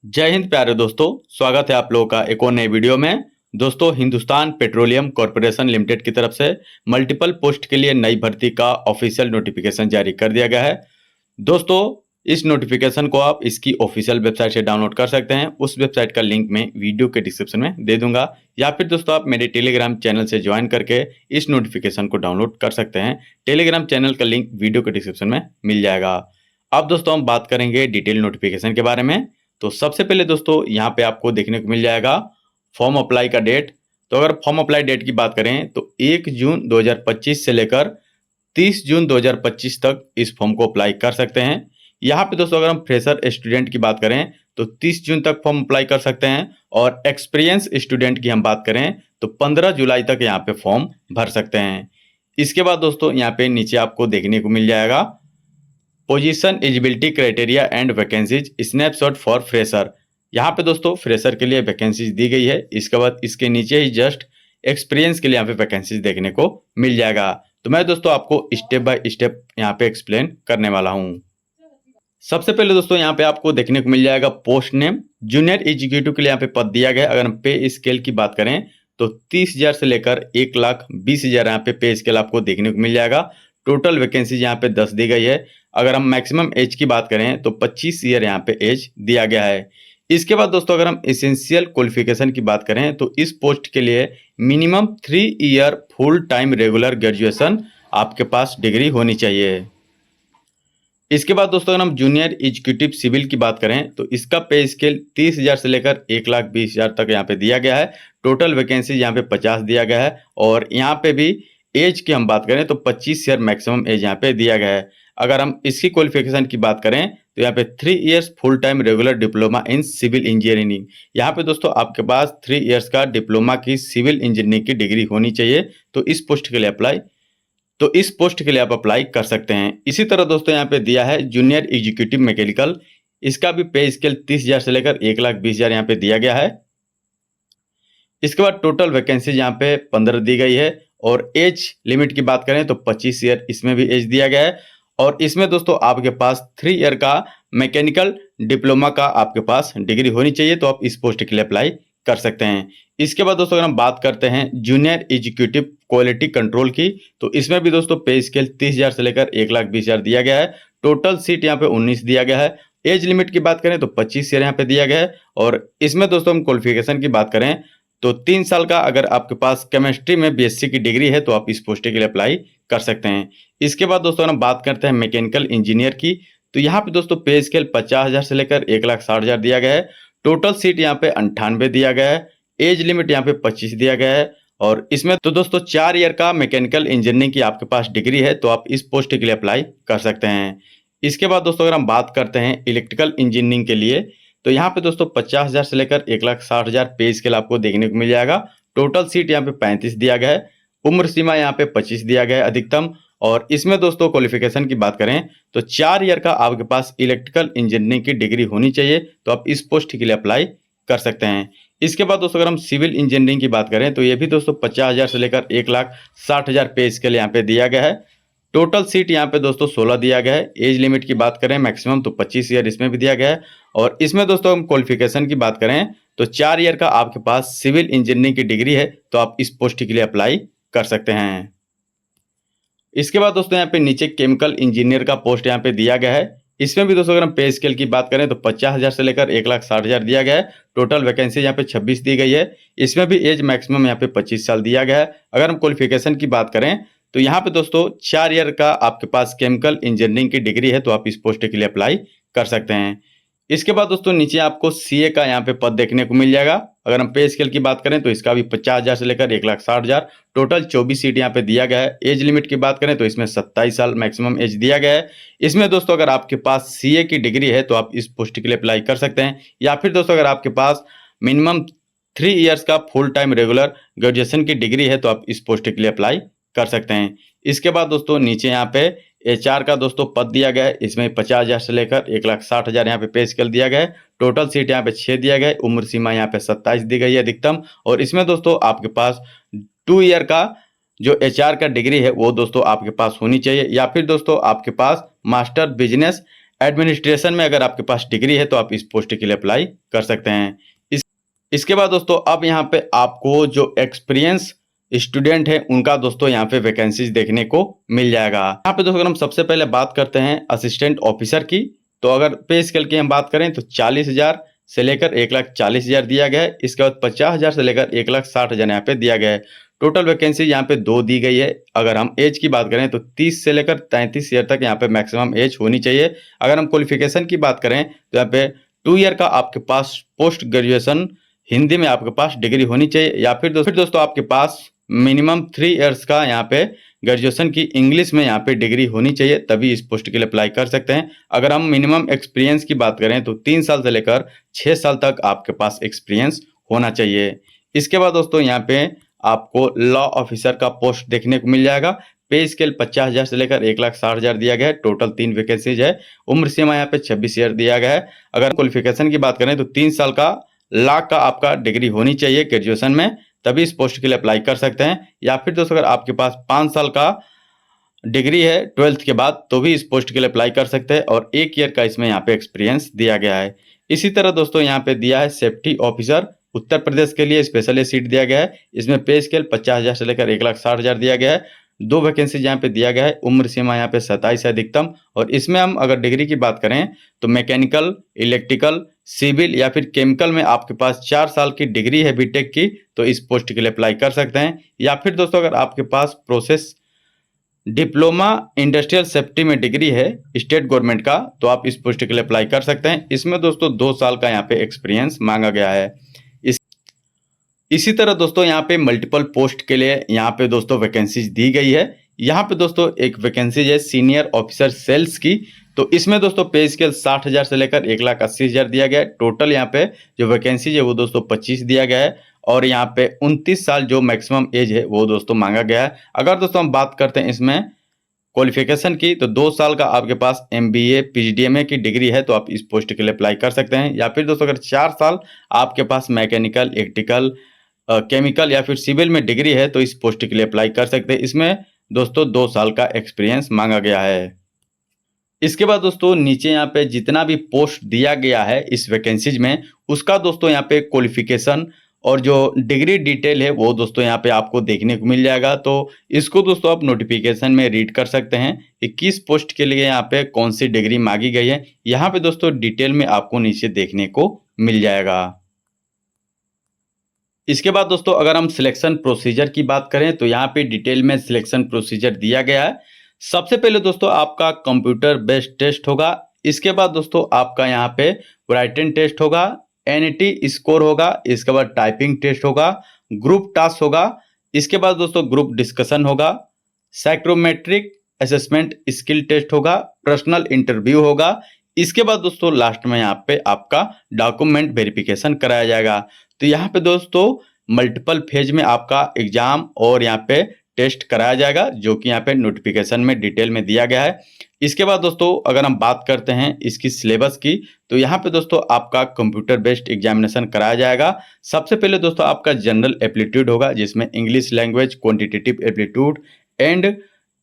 जय हिंद प्यारे दोस्तों, स्वागत है आप लोगों का एक और नए वीडियो में। दोस्तों, हिंदुस्तान पेट्रोलियम कॉरपोरेशन लिमिटेड की तरफ से मल्टीपल पोस्ट के लिए नई भर्ती का ऑफिशियल नोटिफिकेशन जारी कर दिया गया है। दोस्तों, इस नोटिफिकेशन को आप इसकी ऑफिशियल वेबसाइट से डाउनलोड कर सकते हैं। उस वेबसाइट का लिंक मैं वीडियो के डिस्क्रिप्शन में दे दूंगा, या फिर दोस्तों आप मेरे टेलीग्राम चैनल से ज्वाइन करके इस नोटिफिकेशन को डाउनलोड कर सकते हैं। टेलीग्राम चैनल का लिंक वीडियो के डिस्क्रिप्शन में मिल जाएगा। अब दोस्तों हम बात करेंगे डिटेल नोटिफिकेशन के बारे में। तो सबसे पहले दोस्तों यहाँ पे आपको देखने को मिल जाएगा फॉर्म अप्लाई का डेट। तो अगर फॉर्म अप्लाई डेट की बात करें तो 1 जून 2025 से लेकर 30 जून 2025 तक इस फॉर्म को अप्लाई कर सकते हैं। यहाँ पे दोस्तों अगर हम फ्रेशर स्टूडेंट की बात करें तो 30 जून तक फॉर्म अप्लाई कर सकते हैं, और एक्सपीरियंस स्टूडेंट की हम बात करें तो 15 जुलाई तक यहाँ पे फॉर्म भर सकते हैं। इसके बाद दोस्तों यहाँ पे नीचे आपको देखने को मिल जाएगा position eligibility criteria and vacancies snapshot for fresher. यहाँ पे दोस्तों फ्रेशर के लिए वैकेंसीज दी गई है। इसके बाद इसके नीचे ही जस्ट एक्सपीरियंस के लिए यहाँ पे वैकेंसीज देखने को मिल जाएगा। तो मैं दोस्तों आपको स्टेप बाय स्टेप यहाँ पे एक्सप्लेन करने वाला हूँ। सबसे पहले दोस्तों यहाँ पे आपको देखने को मिल जाएगा पोस्ट नेम। जूनियर एग्जीक्यूटिव के लिए यहाँ पे पद दिया गया है। अगर हम पे स्केल की बात करें तो 30,000 से लेकर 1,20,000 यहाँ पे पे स्केल आपको देखने को मिल जाएगा। टोटल वैकेंसी यहाँ पे 10 दी गई है। अगर हम मैक्सिमम एज की बात करें तो 25 ईयर यहाँ पे एज दिया गया है। इसके बाद दोस्तों अगर हम एसेंशियल क्वालिफिकेशन की बात करें तो इस पोस्ट के लिए minimum 3 year full time regular graduation आपके पास डिग्री होनी चाहिए। इसके बाद दोस्तों अगर हम जूनियर एग्जीक्यूटिव सिविल की बात करें तो इसका पे स्केल 30,000 से लेकर 1,20,000 तक यहाँ पे दिया गया है। टोटल वैकेंसी यहाँ पे 50 दिया गया है, और यहाँ पे भी एज की हम बात करें तो 25 ईयर मैक्सिमम एज यहाँ पे दिया गया है। अगर हम इसकी क्वालिफिकेशन की बात करें तो यहाँ पे 3 years full time regular diploma in civil engineering. यहाँ पे दोस्तों आपके पास 3 इयर्स का डिप्लोमा की सिविल इंजीनियरिंग की डिग्री होनी चाहिए। तो इस पोस्ट के लिए आप अप्लाई कर सकते हैं। इसी तरह दोस्तों यहाँ पे दिया है जूनियर एग्जीक्यूटिव मैकेनिकल। इसका भी पे स्केल 30,000 से लेकर 1,20,000 यहाँ पे दिया गया है। इसके बाद टोटल वैकेंसी यहाँ पे 15 दी गई है, और एज लिमिट की बात करें तो 25 ईयर इसमें भी एज दिया गया है। और इसमें दोस्तों आपके पास 3 ईयर का मैकेनिकल डिप्लोमा का आपके पास डिग्री होनी चाहिए। तो आप इस पोस्ट के लिए अप्लाई कर सकते हैं। इसके बाद दोस्तों अगर हम बात करते हैं जूनियर एग्जीक्यूटिव क्वालिटी कंट्रोल की, तो इसमें भी दोस्तों पे स्केल 30,000 से लेकर 1,20,000 दिया गया है। टोटल सीट यहाँ पे 19 दिया गया है। एज लिमिट की बात करें तो 25 ईयर यहाँ पे दिया गया है। और इसमें दोस्तों हम क्वालिफिकेशन की बात करें तो 3 साल का अगर आपके पास केमिस्ट्री में बीएससी की डिग्री है तो आप इस पोस्ट के लिए अप्लाई कर सकते हैं। इसके बाद दोस्तों हम बात करते हैं मैकेनिकल इंजीनियर की, तो यहाँ पे दोस्तों पे स्केल 50,000 से लेकर 1,60,000 दिया गया है। टोटल सीट यहाँ पे 98 दिया गया है। एज लिमिट यहाँ पे 25 दिया गया है। और इसमें तो दोस्तों 4 ईयर का मैकेनिकल इंजीनियरिंग की आपके पास डिग्री है तो आप इस पोस्ट के लिए अप्लाई कर सकते हैं। इसके बाद दोस्तों अगर हम बात करते हैं इलेक्ट्रिकल इंजीनियरिंग के लिए, तो यहाँ पे दोस्तों 50,000 से लेकर 1,60,000 पे स्केल आपको देखने को मिल जाएगा। टोटल सीट यहाँ पे 35 दिया गया है। उम्र सीमा यहाँ पे 25 दिया गया है अधिकतम। और इसमें दोस्तों क्वालिफिकेशन की बात करें तो 4 ईयर का आपके पास इलेक्ट्रिकल इंजीनियरिंग की डिग्री होनी चाहिए। तो आप इस पोस्ट के लिए अप्लाई कर सकते हैं। इसके बाद दोस्तों अगर हम सिविल इंजीनियरिंग की बात करें तो ये भी दोस्तों 50,000 से लेकर 1,60,000 पे स्केल यहाँ पे दिया गया है। टोटल सीट यहाँ पे दोस्तों 16 दिया गया है। एज लिमिट की बात करें मैक्सिमम तो 25 ईयर इसमें भी दिया गया है। और इसमें दोस्तों हम क्वालिफिकेशन की बात करें तो 4 ईयर का आपके पास सिविल इंजीनियरिंग की डिग्री है तो आप इस पोस्ट के लिए अप्लाई कर सकते हैं। इसके बाद दोस्तों यहाँ पे नीचे केमिकल इंजीनियर का पोस्ट यहाँ पे दिया गया है। इसमें भी दोस्तों अगर हम पे स्केल की बात करें तो 50,000 से लेकर 1,60,000 दिया गया है। टोटल वैकेंसी यहाँ पे 26 दी गई है। इसमें भी एज मैक्सिमम यहाँ पे 25 साल दिया गया है। अगर हम क्वालिफिकेशन की बात करें तो यहाँ पे दोस्तों 4 ईयर का आपके पास केमिकल इंजीनियरिंग की डिग्री है तो आप इस पोस्ट के लिए अप्लाई कर सकते हैं। इसके बाद दोस्तों नीचे आपको सीए का यहाँ पे पद देखने को मिल जाएगा। अगर हम पे स्केल की बात करें तो इसका भी 50,000 से लेकर 1,60,000 टोटल 24 सीट यहाँ पे दिया गया है। एज लिमिट की बात करें तो इसमें 27 साल मैक्सिमम एज दिया गया है। इसमें दोस्तों अगर आपके पास सीए की डिग्री है तो आप इस पोस्ट के लिए अप्लाई कर सकते हैं, या फिर दोस्तों अगर आपके पास मिनिमम 3 इयर्स का फुल टाइम रेगुलर ग्रेजुएशन की डिग्री है तो आप इस पोस्ट के लिए अप्लाई कर सकते हैं। इसके बाद दोस्तों नीचे यहाँ पे एचआर का दोस्तों पद दिया गया है। इसमें 50,000 से लेकर 1,60,000 यहाँ पे पे स्केल दिया गया है। टोटल सीट यहाँ पे 6 दिया गया है। उम्र सीमा यहाँ पे 27 दी गई है अधिकतम। और इसमें दोस्तों आपके पास 2 ईयर का जो एचआर का डिग्री है वो दोस्तों आपके पास होनी चाहिए, या फिर दोस्तों आपके पास मास्टर बिजनेस एडमिनिस्ट्रेशन में अगर आपके पास डिग्री है तो आप इस पोस्ट के लिए अप्लाई कर सकते हैं। इसके बाद दोस्तों अब यहाँ पे आपको जो एक्सपीरियंस स्टूडेंट है उनका दोस्तों यहाँ पे वैकेंसीज देखने को मिल जाएगा। यहाँ पे दोस्तों अगर हम सबसे पहले बात करते हैं असिस्टेंट ऑफिसर की, तो अगर पे स्केल की हम बात करें तो 40,000 से लेकर 1,40,000 दिया गया है। इसके बाद 50,000 से लेकर 1,60,000 यहाँ पे दिया गया है। टोटल वैकेंसी यहाँ पे 2 दी गई है। अगर हम एज की बात करें तो 30 से लेकर 33 ईयर तक यहाँ पे मैक्सिमम एज होनी चाहिए। अगर हम क्वालिफिकेशन की बात करें तो यहाँ पे 2 ईयर का आपके पास पोस्ट ग्रेजुएशन हिंदी में आपके पास डिग्री होनी चाहिए, या फिर दोस्तों आपके पास मिनिमम 3 इयर्स का यहाँ पे ग्रेजुएशन की इंग्लिश में यहाँ पे डिग्री होनी चाहिए, तभी इस पोस्ट के लिए अप्लाई कर सकते हैं। अगर हम मिनिमम एक्सपीरियंस की बात करें तो 3 साल से लेकर 6 साल तक आपके पास एक्सपीरियंस होना चाहिए। इसके बाद दोस्तों यहाँ पे आपको लॉ ऑफिसर का पोस्ट देखने को मिल जाएगा। पे स्केल 50,000 से लेकर 1,60,000 दिया गया है। टोटल 3 वैकेंसीज है। उम्र सीमा यहाँ पे 26 ईयर दिया गया है। अगर क्वालिफिकेशन की बात करें तो 3 साल का लॉ का आपका डिग्री होनी चाहिए ग्रेजुएशन में, तभी इस पोस्ट के लिए अप्लाई कर सकते हैं। या फिर दोस्तों अगर आपके पास 5 साल का डिग्री है 12th के बाद तो भी इस पोस्ट के लिए अप्लाई कर सकते हैं, और 1 ईयर का इसमें यहाँ पे एक्सपीरियंस दिया गया है। इसी तरह दोस्तों यहाँ पे दिया है सेफ्टी ऑफिसर उत्तर प्रदेश के लिए स्पेशली सीट दिया गया है। इसमें पे स्केल 50,000 से लेकर 1,60,000 दिया गया है। 2 वैकेंसी यहाँ पे दिया गया है। उम्र सीमा यहाँ पे 27 है अधिकतम, और इसमें हम अगर डिग्री की बात करें तो मैकेनिकल, इलेक्ट्रिकल, सिविल या फिर केमिकल में आपके पास 4 साल की डिग्री है बीटेक की, तो इस पोस्ट के लिए अप्लाई कर सकते हैं। या फिर दोस्तों अगर आपके पास प्रोसेस डिप्लोमा इंडस्ट्रियल सेफ्टी में डिग्री है स्टेट गवर्नमेंट का, तो आप इस पोस्ट के लिए अप्लाई कर सकते हैं। इसमें दोस्तों 2 साल का यहाँ पे एक्सपीरियंस मांगा गया है। इसी तरह दोस्तों यहाँ पे मल्टीपल पोस्ट के लिए यहाँ पे दोस्तों वैकेंसीज दी गई है। यहाँ पे दोस्तों एक वैकेंसी है सीनियर ऑफिसर सेल्स की, तो इसमें दोस्तों पे स्केल 60,000 से लेकर 1,80,000 दिया गया है। टोटल यहाँ पे जो वैकेंसी है वो दोस्तों 25 दिया गया है, और यहाँ पे 29 साल जो मैक्सिमम एज है वो दोस्तों मांगा गया है। अगर दोस्तों हम बात करते हैं इसमें क्वालिफिकेशन की, तो 2 साल का आपके पास MBA PGDMA की डिग्री है तो आप इस पोस्ट के लिए अप्लाई कर सकते हैं। या फिर दोस्तों अगर 4 साल आपके पास मैकेनिकल, इलेक्ट्रिकल, केमिकल या फिर सिविल में डिग्री है तो इस पोस्ट के लिए अप्लाई कर सकते हैं। इसमें दोस्तों 2 साल का एक्सपीरियंस मांगा गया है। इसके बाद दोस्तों नीचे यहाँ पे जितना भी पोस्ट दिया गया है इस वैकेंसीज में, उसका दोस्तों यहाँ पे क्वालिफिकेशन और जो डिग्री डिटेल है वो दोस्तों यहाँ पे आपको देखने को मिल जाएगा। तो इसको दोस्तों आप नोटिफिकेशन में रीड कर सकते हैं कि किस पोस्ट के लिए यहाँ पे कौन सी डिग्री मांगी गई है। यहाँ पे दोस्तों डिटेल में आपको नीचे देखने को मिल जाएगा। इसके बाद दोस्तों अगर हम सिलेक्शन प्रोसीजर की बात करें तो यहाँ पे डिटेल में सिलेक्शन प्रोसीजर दिया गया है। सबसे पहले दोस्तों आपका कंप्यूटर बेस्ड टेस्ट होगा। इसके बाद दोस्तों आपका यहाँ पे राइटिंग टेस्ट होगा, NET स्कोर होगा। इसके बाद टाइपिंग टेस्ट होगा, ग्रुप टास्क होगा। इसके बाद दोस्तों ग्रुप डिस्कशन होगा, साइक्रोमेट्रिक असेसमेंट स्किल टेस्ट होगा, पर्सनल इंटरव्यू होगा। इसके बाद दोस्तों लास्ट में यहाँ पे आपका डॉक्यूमेंट वेरिफिकेशन कराया जाएगा। तो यहाँ पे दोस्तों मल्टीपल फेज में आपका एग्जाम और यहाँ पे टेस्ट कराया जाएगा, जो कि यहाँ पे नोटिफिकेशन में डिटेल में दिया गया है। इसके बाद दोस्तों अगर हम बात करते हैं इसकी सिलेबस की, तो यहाँ पे दोस्तों आपका कंप्यूटर बेस्ड एग्जामिनेशन कराया जाएगा। सबसे पहले दोस्तों आपका जनरल एप्टीट्यूड होगा, जिसमें English language, quantitative aptitude and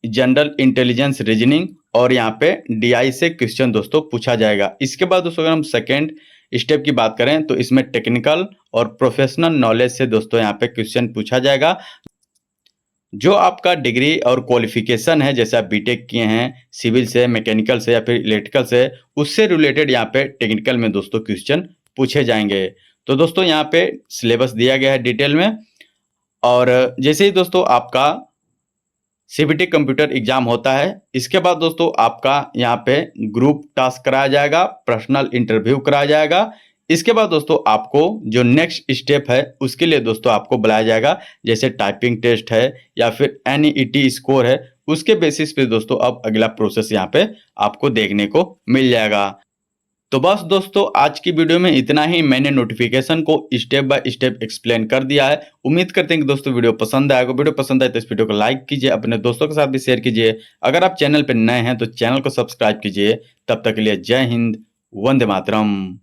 general intelligence reasoning, और यहाँ पे DI से क्वेश्चन दोस्तों पूछा जाएगा। इसके बाद दोस्तों अगर हम सेकेंड स्टेप की बात करें तो इसमें टेक्निकल और प्रोफेशनल नॉलेज से दोस्तों यहाँ पे क्वेश्चन पूछा जाएगा। जो आपका डिग्री और क्वालिफिकेशन है, जैसे आप बीटेक किए हैं सिविल से, मैकेनिकल से या फिर इलेक्ट्रिकल से, उससे रिलेटेड यहाँ पे टेक्निकल में दोस्तों क्वेश्चन पूछे जाएंगे। तो दोस्तों यहाँ पे सिलेबस दिया गया है डिटेल में। और जैसे ही दोस्तों आपका CBT कंप्यूटर एग्जाम होता है, इसके बाद दोस्तों आपका यहाँ पे ग्रुप टास्क कराया जाएगा, पर्सनल इंटरव्यू कराया जाएगा। इसके बाद दोस्तों आपको जो नेक्स्ट स्टेप है उसके लिए दोस्तों आपको बुलाया जाएगा, जैसे टाइपिंग टेस्ट है या फिर NET स्कोर है। उसके बेसिस पे दोस्तों अब अगला प्रोसेस यहाँ पे आपको देखने को मिल जाएगा। तो बस दोस्तों आज की वीडियो में इतना ही। मैंने नोटिफिकेशन को स्टेप बाय स्टेप एक्सप्लेन कर दिया है। उम्मीद करते हैं कि दोस्तों वीडियो पसंद आएगा। वीडियो पसंद आए तो इस वीडियो को लाइक कीजिए, अपने दोस्तों के साथ भी शेयर कीजिए। अगर आप चैनल पर नए हैं तो चैनल को सब्सक्राइब कीजिए। तब तक के लिए जय हिंद, वंदे मातरम।